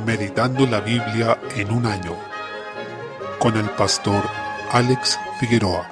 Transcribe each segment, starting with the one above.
Meditando la Biblia en un año, con el pastor Alex Figueroa.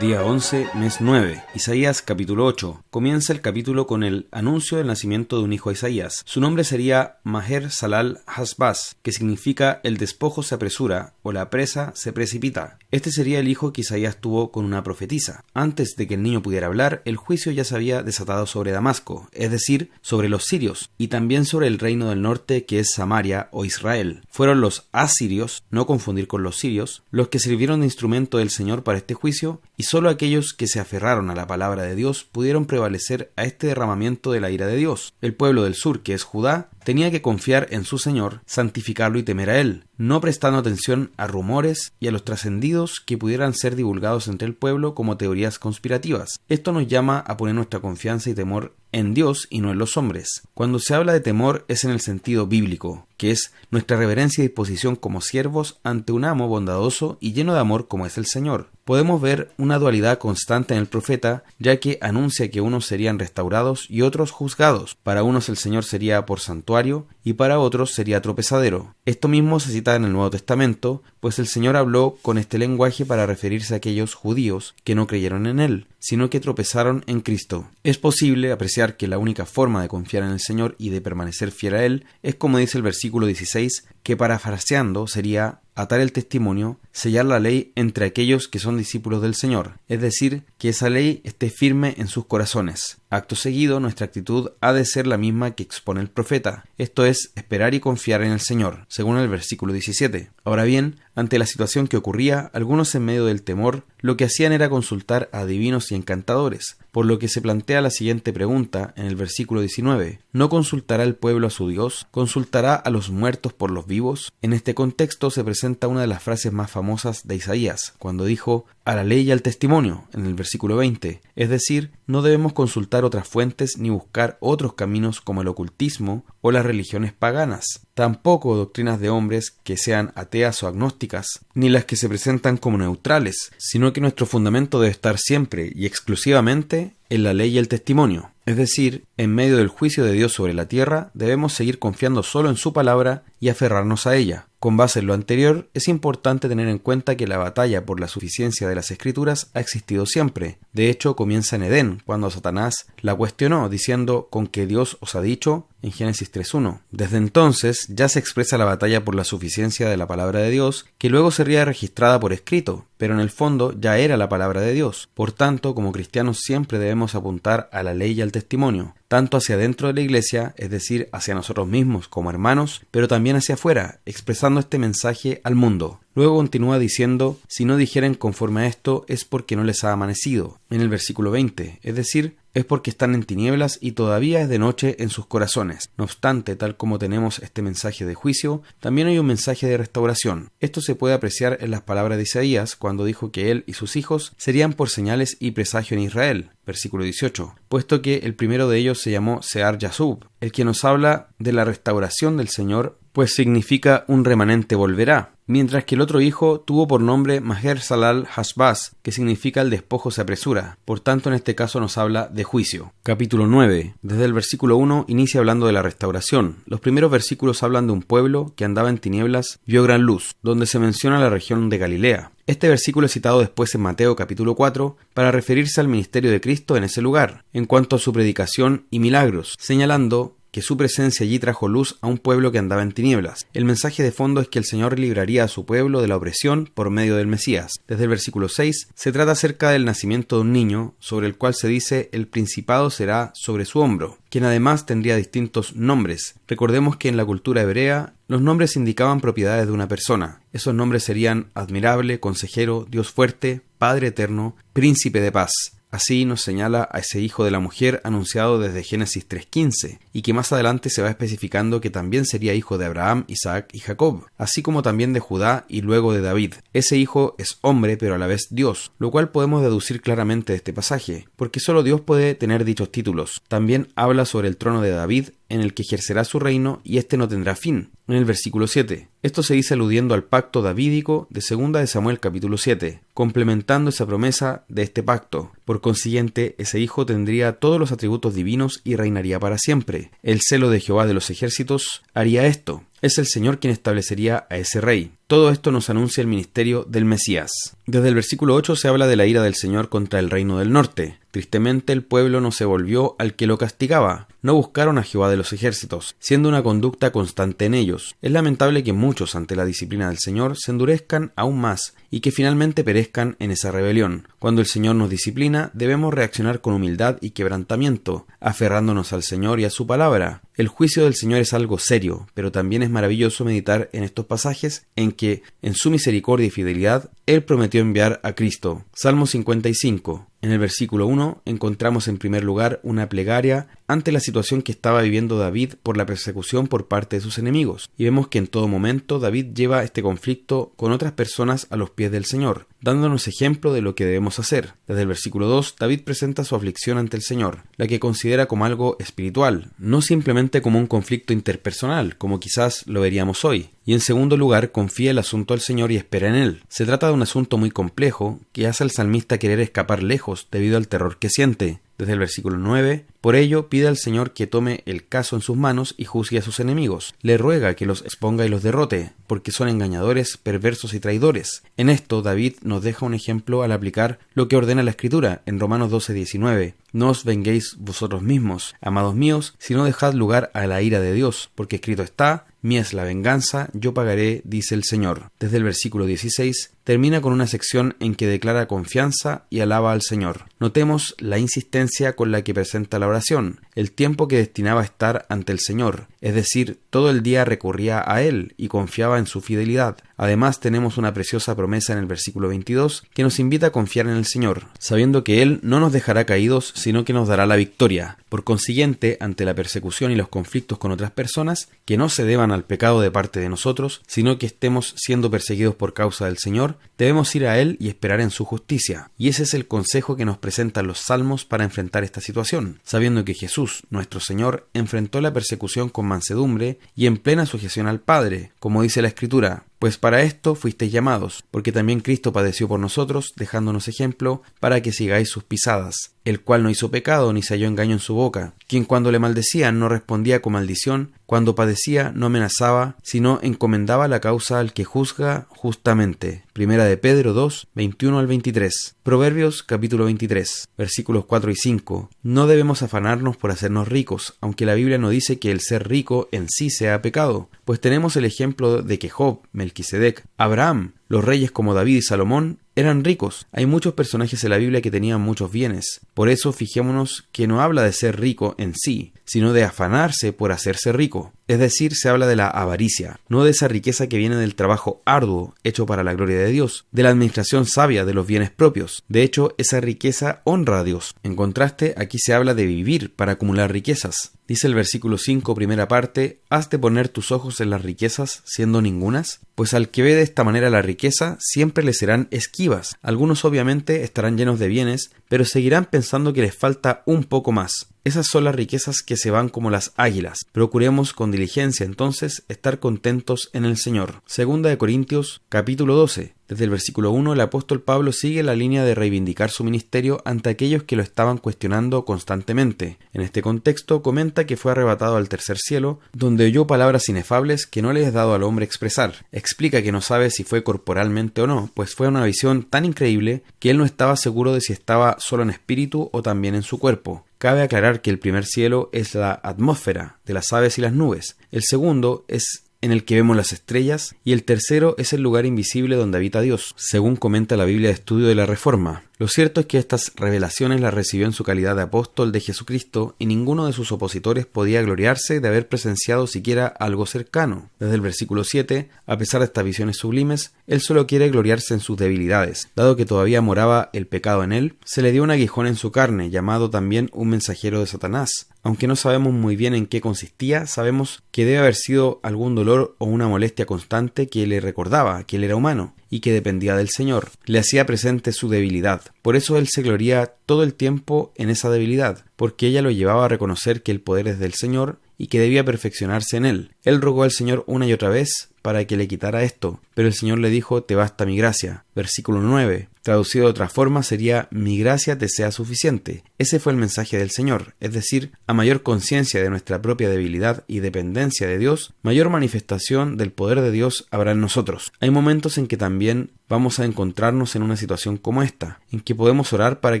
Día 11, mes 9, Isaías capítulo 8. Comienza el capítulo con el anuncio del nacimiento de un hijo a Isaías. Su nombre sería Maher-Shalal-Hash-Baz, que significa el despojo se apresura o la presa se precipita. Este sería el hijo que Isaías tuvo con una profetisa. Antes de que el niño pudiera hablar, el juicio ya se había desatado sobre Damasco, es decir, sobre los sirios, y también sobre el reino del norte que es Samaria o Israel. Fueron los asirios, no confundir con los sirios, los que sirvieron de instrumento del Señor para este juicio, y solo aquellos que se aferraron a la palabra de Dios pudieron prevalecer a este derramamiento de la ira de Dios. El pueblo del sur, que es Judá, tenía que confiar en su Señor, santificarlo y temer a Él, no prestando atención a rumores y a los trascendidos que pudieran ser divulgados entre el pueblo como teorías conspirativas. Esto nos llama a poner nuestra confianza y temor en Dios y no en los hombres. Cuando se habla de temor es en el sentido bíblico, que es nuestra reverencia y disposición como siervos ante un amo bondadoso y lleno de amor como es el Señor. Podemos ver una dualidad constante en el profeta, ya que anuncia que unos serían restaurados y otros juzgados. Para unos el Señor sería por santuario y para otros sería tropezadero. Esto mismo se cita en el Nuevo Testamento, pues el Señor habló con este lenguaje para referirse a aquellos judíos que no creyeron en Él, sino que tropezaron en Cristo. Es posible apreciar que la única forma de confiar en el Señor y de permanecer fiel a Él es, como dice el versículo 16, que parafraseando sería atar el testimonio, sellar la ley entre aquellos que son discípulos del Señor, es decir, que esa ley esté firme en sus corazones. Acto seguido, nuestra actitud ha de ser la misma que expone el profeta, esto es, esperar y confiar en el Señor, según el versículo 17. Ahora bien, ante la situación que ocurría, algunos en medio del temor, lo que hacían era consultar a adivinos y encantadores, por lo que se plantea la siguiente pregunta en el versículo 19. ¿No consultará el pueblo a su Dios? ¿Consultará a los muertos por los vivos? En este contexto se presenta una de las frases más famosas de Isaías, cuando dijo a la ley y al testimonio, en el versículo 20. Es decir, no debemos consultar otras fuentes ni buscar otros caminos como el ocultismo o las religiones paganas. Tampoco doctrinas de hombres que sean ateas o agnósticas, ni las que se presentan como neutrales, sino que nuestro fundamento debe estar siempre y exclusivamente en la ley y el testimonio. Es decir, en medio del juicio de Dios sobre la tierra, debemos seguir confiando solo en su palabra y aferrarnos a ella. Con base en lo anterior, es importante tener en cuenta que la batalla por la suficiencia de las Escrituras ha existido siempre. De hecho, comienza en Edén, cuando Satanás la cuestionó, diciendo «¿Con qué Dios os ha dicho?» en Génesis 3.1. Desde entonces ya se expresa la batalla por la suficiencia de la palabra de Dios, que luego sería registrada por escrito, pero en el fondo ya era la palabra de Dios. Por tanto, como cristianos siempre debemos apuntar a la ley y al testimonio, tanto hacia dentro de la iglesia, es decir, hacia nosotros mismos como hermanos, pero también hacia afuera, expresando este mensaje al mundo. Luego continúa diciendo, si no dijeren conforme a esto es porque no les ha amanecido, en el versículo 20, es decir, es porque están en tinieblas y todavía es de noche en sus corazones. No obstante, tal como tenemos este mensaje de juicio, también hay un mensaje de restauración. Esto se puede apreciar en las palabras de Isaías cuando dijo que él y sus hijos serían por señales y presagio en Israel, versículo 18, puesto que el primero de ellos se llamó Sear Yasub, el que nos habla de la restauración del Señor, pues significa un remanente volverá, mientras que el otro hijo tuvo por nombre Maher-Shalal-Hash-Baz, que significa el despojo se apresura. Por tanto, en este caso nos habla de juicio. Capítulo 9. Desde el versículo 1 inicia hablando de la restauración. Los primeros versículos hablan de un pueblo que andaba en tinieblas, vio gran luz, donde se menciona la región de Galilea. Este versículo es citado después en Mateo capítulo 4 para referirse al ministerio de Cristo en ese lugar, en cuanto a su predicación y milagros, señalando que su presencia allí trajo luz a un pueblo que andaba en tinieblas. El mensaje de fondo es que el Señor libraría a su pueblo de la opresión por medio del Mesías. Desde el versículo 6 se trata acerca del nacimiento de un niño, sobre el cual se dice el principado será sobre su hombro, quien además tendría distintos nombres. Recordemos que en la cultura hebrea los nombres indicaban propiedades de una persona. Esos nombres serían admirable, consejero, Dios fuerte, Padre eterno, príncipe de paz. Así nos señala a ese hijo de la mujer anunciado desde Génesis 3.15, y que más adelante se va especificando que también sería hijo de Abraham, Isaac y Jacob, así como también de Judá y luego de David. Ese hijo es hombre pero a la vez Dios, lo cual podemos deducir claramente de este pasaje, porque solo Dios puede tener dichos títulos. También habla sobre el trono de David, en el que ejercerá su reino y éste no tendrá fin, en el versículo 7. Esto se dice aludiendo al pacto davídico de 2 de Samuel capítulo 7, complementando esa promesa de este pacto. Por consiguiente, ese hijo tendría todos los atributos divinos y reinaría para siempre. El celo de Jehová de los ejércitos haría esto. Es el Señor quien establecería a ese rey. Todo esto nos anuncia el ministerio del Mesías. Desde el versículo 8 se habla de la ira del Señor contra el reino del norte. Tristemente, el pueblo no se volvió al que lo castigaba. No buscaron a Jehová de los ejércitos, siendo una conducta constante en ellos. Es lamentable que muchos, ante la disciplina del Señor, se endurezcan aún más y que finalmente perezcan en esa rebelión. Cuando el Señor nos disciplina, debemos reaccionar con humildad y quebrantamiento, aferrándonos al Señor y a su palabra. El juicio del Señor es algo serio, pero también es maravilloso meditar en estos pasajes en que, en su misericordia y fidelidad, Él prometió enviar a Cristo. Salmo 55. En el versículo 1 encontramos en primer lugar una plegaria ante la situación que estaba viviendo David por la persecución por parte de sus enemigos. Y vemos que en todo momento David lleva este conflicto con otras personas a los pies del Señor, dándonos ejemplo de lo que debemos hacer. Desde el versículo 2, David presenta su aflicción ante el Señor, la que considera como algo espiritual, no simplemente como un conflicto interpersonal, como quizás lo veríamos hoy. Y en segundo lugar, confía el asunto al Señor y espera en Él. Se trata de un asunto muy complejo que hace al salmista querer escapar lejos debido al terror que siente. Desde el versículo 9, por ello pide al Señor que tome el caso en sus manos y juzgue a sus enemigos. Le ruega que los exponga y los derrote, porque son engañadores, perversos y traidores. En esto, David nos deja un ejemplo al aplicar lo que ordena la Escritura en Romanos 12:19. No os venguéis vosotros mismos, amados míos, sino dejad lugar a la ira de Dios, porque escrito está: mía es la venganza, yo pagaré, dice el Señor. Desde el versículo 16 termina con una sección en que declara confianza y alaba al Señor. Notemos la insistencia con la que presenta la oración, el tiempo que destinaba a estar ante el Señor, es decir, todo el día recurría a Él y confiaba en su fidelidad. Además, tenemos una preciosa promesa en el versículo 22 que nos invita a confiar en el Señor, sabiendo que Él no nos dejará caídos, sino que nos dará la victoria. Por consiguiente, ante la persecución y los conflictos con otras personas, que no se deban al pecado de parte de nosotros, sino que estemos siendo perseguidos por causa del Señor, debemos ir a Él y esperar en su justicia. Y ese es el consejo que nos presentan los salmos para enfrentar esta situación, sabiendo que Jesús, nuestro Señor, enfrentó la persecución con mansedumbre y en plena sujeción al Padre, como dice la Escritura: pues para esto fuisteis llamados, porque también Cristo padeció por nosotros, dejándonos ejemplo para que sigáis sus pisadas, el cual no hizo pecado ni se halló engaño en su boca, quien cuando le maldecían no respondía con maldición, cuando padecía no amenazaba, sino encomendaba la causa al que juzga justamente. Primera de Pedro 2, 21 al 23. Proverbios capítulo 23, versículos 4 y 5. No debemos afanarnos por hacernos ricos, aunque la Biblia no dice que el ser rico en sí sea pecado, pues tenemos el ejemplo de que Job, Melquisedec, Abraham, los reyes como David y Salomón eran ricos. Hay muchos personajes en la Biblia que tenían muchos bienes. Por eso fijémonos que no habla de ser rico en sí, sino de afanarse por hacerse rico. Es decir, se habla de la avaricia, no de esa riqueza que viene del trabajo arduo hecho para la gloria de Dios, de la administración sabia de los bienes propios. De hecho, esa riqueza honra a Dios. En contraste, aquí se habla de vivir para acumular riquezas. Dice el versículo 5, primera parte: ¿has de poner tus ojos en las riquezas, siendo ningunas? Pues al que ve de esta manera la riqueza, siempre le serán esquivas. Algunos obviamente estarán llenos de bienes, pero seguirán pensando que les falta un poco más. Esas son las riquezas que se van como las águilas. Procuremos con diligencia entonces estar contentos en el Señor. Segunda de Corintios capítulo 12. Desde el versículo 1 el apóstol Pablo sigue la línea de reivindicar su ministerio ante aquellos que lo estaban cuestionando constantemente. En este contexto comenta que fue arrebatado al tercer cielo, donde oyó palabras inefables que no le es dado al hombre expresar. Explica que no sabe si fue corporalmente o no, pues fue una visión tan increíble que él no estaba seguro de si estaba solo en espíritu o también en su cuerpo. Cabe aclarar que el primer cielo es la atmósfera de las aves y las nubes, el segundo es en el que vemos las estrellas, y el tercero es el lugar invisible donde habita Dios, según comenta la Biblia de Estudio de la Reforma. Lo cierto es que estas revelaciones las recibió en su calidad de apóstol de Jesucristo, y ninguno de sus opositores podía gloriarse de haber presenciado siquiera algo cercano. Desde el versículo 7, a pesar de estas visiones sublimes, él solo quiere gloriarse en sus debilidades. Dado que todavía moraba el pecado en él, se le dio un aguijón en su carne, llamado también un mensajero de Satanás. Aunque no sabemos muy bien en qué consistía, sabemos que debe haber sido algún dolor o una molestia constante que le recordaba que él era humano y que dependía del Señor. Le hacía presente su debilidad. Por eso él se gloría todo el tiempo en esa debilidad, porque ella lo llevaba a reconocer que el poder es del Señor y que debía perfeccionarse en él. Él rogó al Señor una y otra vez para que le quitara esto, pero el Señor le dijo: te basta mi gracia. Versículo 9. Traducido de otra forma sería: mi gracia te sea suficiente. Ese fue el mensaje del Señor, es decir, a mayor conciencia de nuestra propia debilidad y dependencia de Dios, mayor manifestación del poder de Dios habrá en nosotros. Hay momentos en que también vamos a encontrarnos en una situación como esta, en que podemos orar para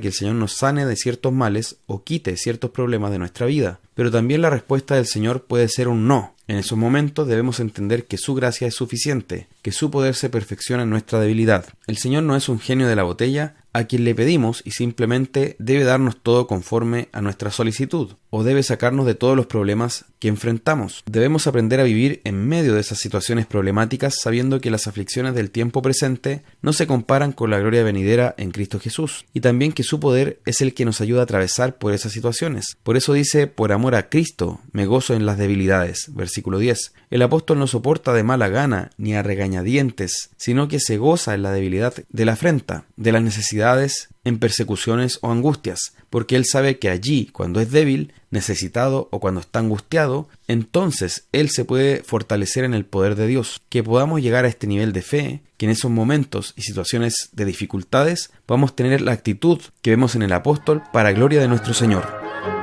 que el Señor nos sane de ciertos males o quite ciertos problemas de nuestra vida, pero también la respuesta del Señor puede ser un no. En esos momentos debemos entender que su gracia es suficiente, que su poder se perfecciona en nuestra debilidad. El Señor no es un genio de la botella a quien le pedimos y simplemente debe darnos todo conforme a nuestra solicitud, o debe sacarnos de todos los problemas que enfrentamos. Debemos aprender a vivir en medio de esas situaciones problemáticas sabiendo que las aflicciones del tiempo presente no se comparan con la gloria venidera en Cristo Jesús, y también que su poder es el que nos ayuda a atravesar por esas situaciones. Por eso dice: por amor a Cristo me gozo en las debilidades. Versículo 10. El apóstol no soporta de mala gana ni a regañadientes, sino que se goza en la debilidad de la afrenta, de las necesidades, en persecuciones o angustias, porque él sabe que allí, cuando es débil, necesitado o cuando está angustiado, entonces él se puede fortalecer en el poder de Dios. Que podamos llegar a este nivel de fe, que en esos momentos y situaciones de dificultades podamos tener la actitud que vemos en el apóstol para gloria de nuestro Señor.